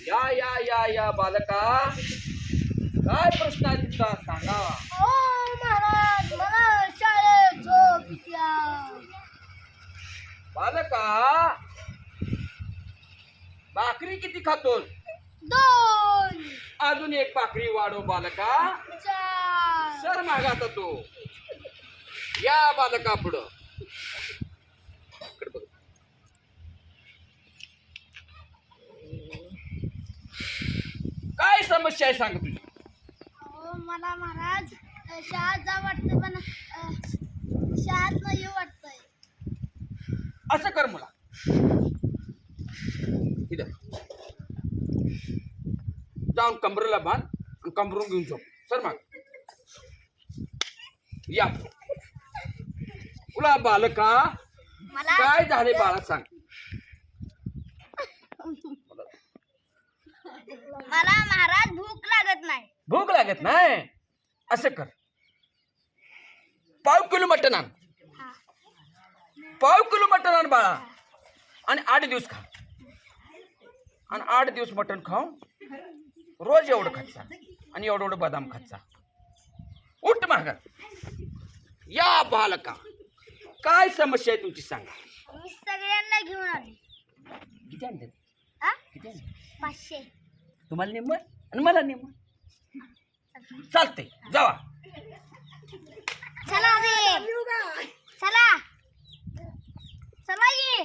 या या या या बालका, काय प्रश्न आहे तुमचा सांगा. महाराज मला शाळेत झोप येत्या. बालका, भाकरी किती खातोस? 2 अजून एक भाकरी वाढव बालका. 4 सर मागाता तो. या बालका पुढं. इकडं बघ. काय समस्या आहे सांग तुझी. मला महाराज शाळेत जा वाटतं पण शाळेत नाही येऊ वाटतंय. असं कर मला. इथं जाऊन कमरेला बांध आणि कमरून घेऊन झोप. सर माग. या तुला बालका मला काय झाले बाळा सांग. मला महाराज भूक लागत नाही. भूक लागत नाही. असं कर, पाव किलो मटण आण. पाव किलो मटण आण बाळा. आणि 8 दिवस खा. आणि 8 दिवस मटण खाऊन रोज एवढं खायचा आणि एवढं एवढं बदाम खायचा. उठ माग. या बालका, काय समस्या आहे तुमची सांगा. मी सगळ्यांना घेऊन आले. किती आणते? आ? किती आणते? 500. तुम्हाला निम्म आणि मला निम्म. चालते, जावा. चला रे, चला चला ये.